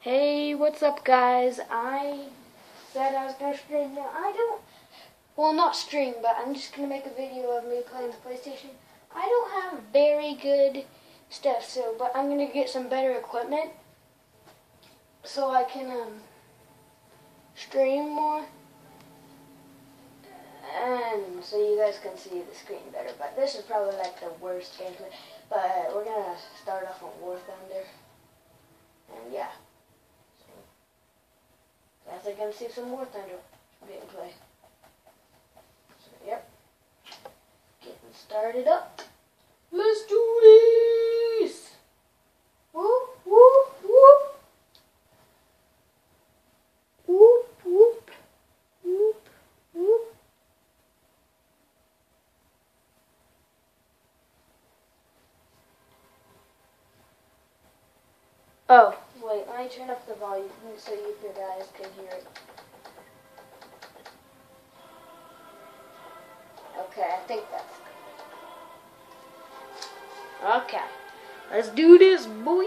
Hey, what's up, guys? I said I was gonna stream. Now well, not stream, but I'm just gonna make a video of me playing the PlayStation. I don't have very good stuff, but I'm gonna get some better equipment so I can stream more, and so you guys can see the screen better. But this is probably like the worst gameplay. But we're gonna start off on War Thunder, and yeah. Guys are gonna see some War Thunder gameplay. So, yep. Getting started up. Let's do this! Whoop, whoop, whoop. Whoop, whoop, whoop, whoop. Oh. Wait, let me turn up the volume so you guys can hear it. Okay, I think that's good. Okay, let's do this, boy.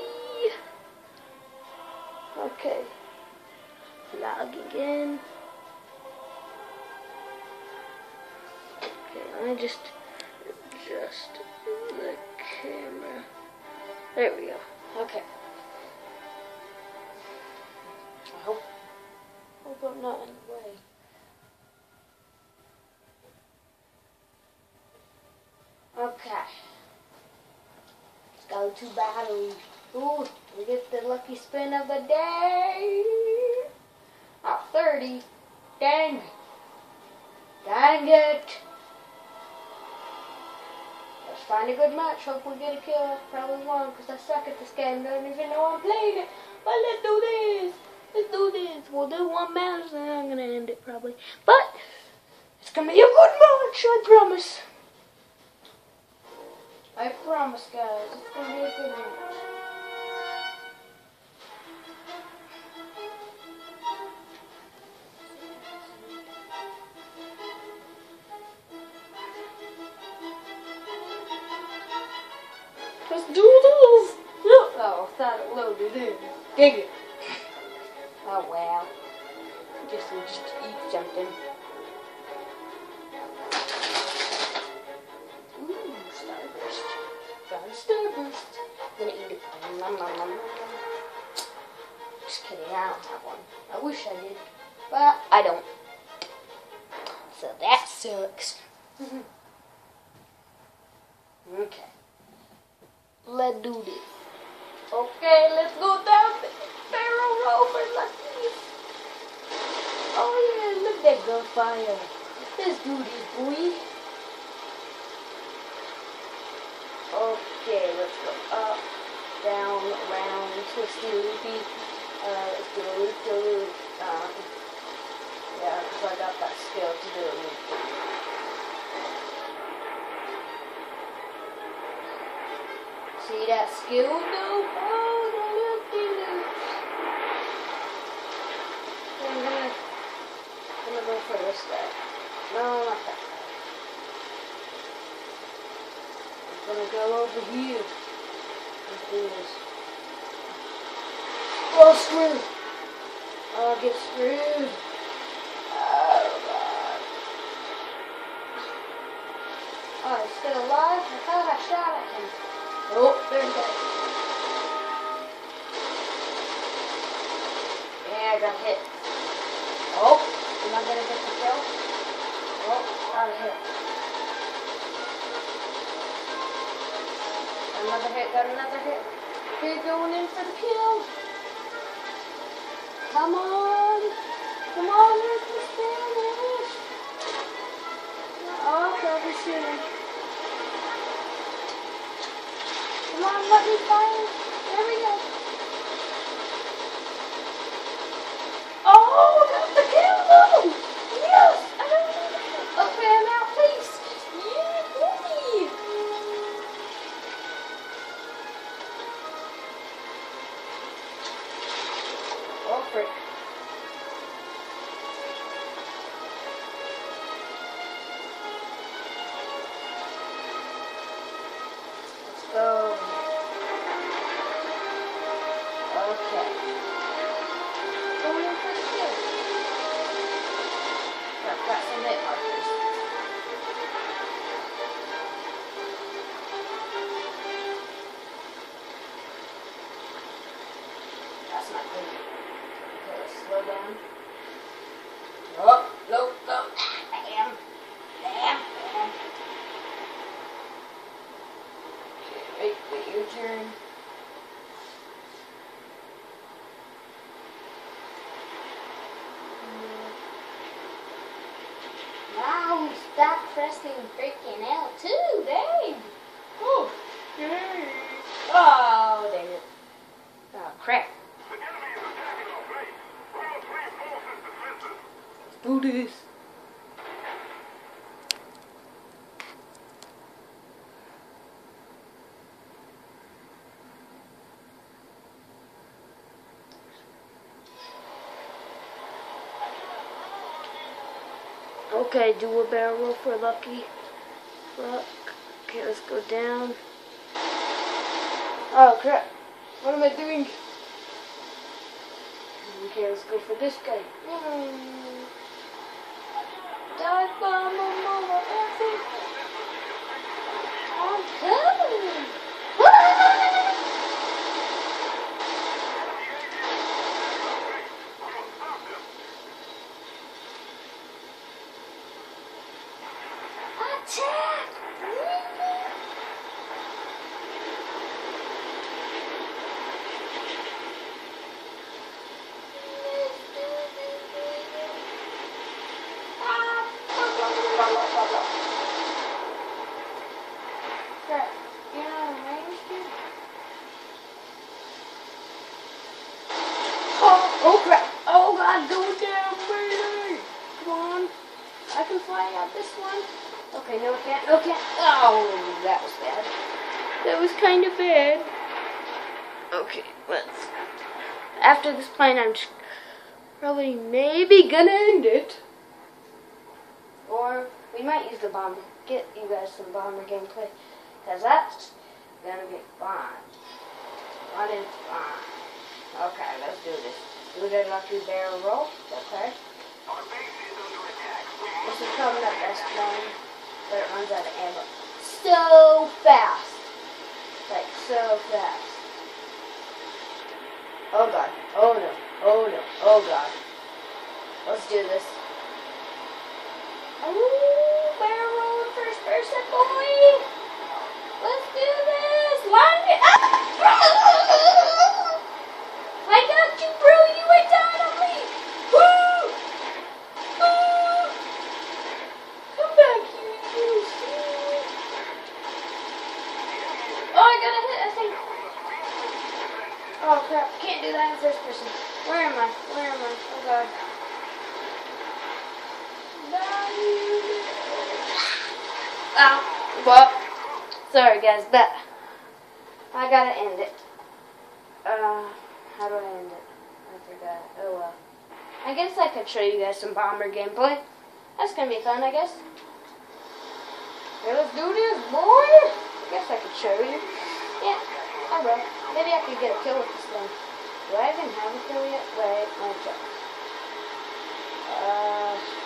Okay, logging in. Okay, let me just adjust the camera. There we go. Okay. Hope I'm not in the way. Okay. Let's go to battle. Ooh, we get the lucky spin of the day. Oh, 30. Dang. Dang it. Let's find a good match. Hope we get a kill. Probably won't because I suck at this game. Don't even know I'm playing it. But let's do this. Let's do this. We'll do one match, and then I'm gonna end it probably. But it's gonna be a good match, I promise. I promise, guys. It's gonna be a good match. Let's do this. Oh, I thought it loaded in. Dig it. Oh wow. Just eat something. Ooh, Starburst. Found Starburst. Gonna eat it. Just kidding, I don't have one. I wish I did, but I don't. So that sucks. Okay. Let's do this. Okay, let's go down the barrel rover like this. Oh yeah, look at that gunfire. Let's do this, boy. Okay, let's go up, down, around, twisty, loopy. Let's do a loop-de-loop. Yeah, because I got that skill to do a loop-de-loop. See that skill though? Oh, the loop-de-loops. I'm gonna go for this guy. No, not that guy. I'm gonna go over here. Let's do this. Oh, screwed. Oh, get screwed. Oh, God. Oh, he's still alive? I thought I shot at him. Oh, there he goes. Yeah, I got hit. Oh, am I gonna get the kill? Oh, got a hit. Another hit, got another hit. Here, going in for the kill. Come on. Come on, there's the Spanish. Oh, probably shooting. Come on, let me fire. There we go. Oh, got the kill though. Yes. Okay, I'm out, please. Yeah, boy. Oh, frick. Let's go. Okay. some hit markers. That's not good. Okay, let's slow down. Oh, nope, nope. Bam. Bam. Bam. Okay, wait, your turn. Wow, stop pressing freaking L2, dang. Oh, dang. Oh, dang it. Oh, crap. Let's do this. Okay, do a barrel roll for Lucky. Luck. Okay, let's go down. Oh crap. What am I doing? Okay, let's go for this guy. Dive bomb, mama, dancing. I'm coming. Attack! Crap, you're not in range, dude? Oh crap! Oh god, go down, baby! Come on. I can fly out this one. Okay, no, I can't. No, I can't. Oh, that was bad. That was kind of bad. Okay, let's. After this plane, I'm probably maybe gonna end it. Or we might use the bomber. Get you guys some bomber gameplay. Because that's gonna be fun. Fun and fun. Okay, let's do this. Do the Lucky barrel roll. Okay. This is probably not best plane, but it runs out of ammo so fast. Like, so fast. Oh god. Oh no. Oh no. Oh god. Let's do this. Ooh, barrel roll in first person, boy. Let's do this. Line it up. I got you, bro. You ain't dying on me. Woo! Woo! Come back here, you stupid. Oh, I got a hit, I think. Oh crap, can't do that in first person. Where am I? Where am I? Oh god. Oh, well, sorry guys, but I gotta end it. How do I end it? I forgot. Oh well. I guess I could show you guys some bomber gameplay. That's gonna be fun, I guess. Okay, let's do this, boy. I guess I could show you. Yeah, I will. Maybe I could get a kill with this thing. Do I even have a kill yet? Wait, let me check.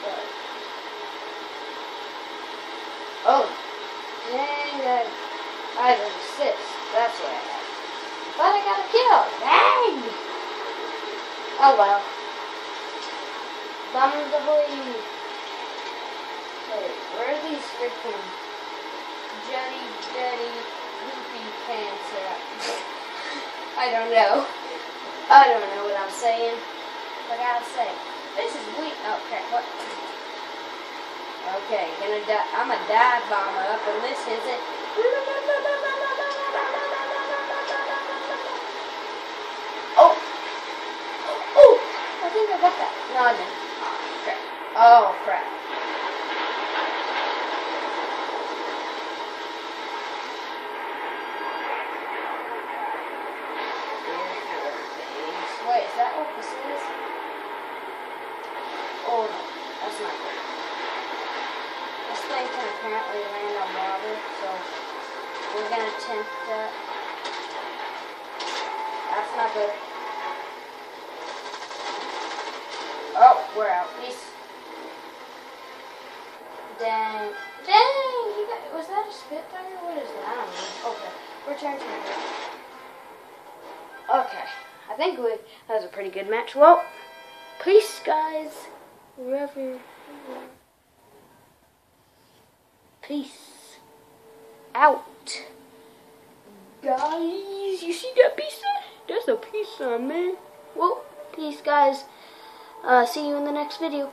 Start. Oh, dang, I have an assist. That's what I have. But I got a kill. Dang! Oh well. Bombers ahoy! Wait, where are these freaking Jetty Poopy pants at? I don't know. I don't know what I'm saying. But I gotta say, this is weak. Oh crap, what? Okay, I'm a dive bomber up and this is it. Oh! Oh! I think I got that. No, I didn't. Oh, crap. Oh, crap. Wait, is that what this is? Oh, no. That's not good. This thing can apparently land on water, so we're going to attempt that. That's not good. Oh, we're out. Peace. Dang. Dang! Was that a Spitfire? What is that? I don't know. Okay. Return to me. Okay. I think that was a pretty good match. Well, peace, guys. Wherever. Peace. Out. Guys, you see that peace sign? That's a peace sign, man. Well, peace, guys. See you in the next video.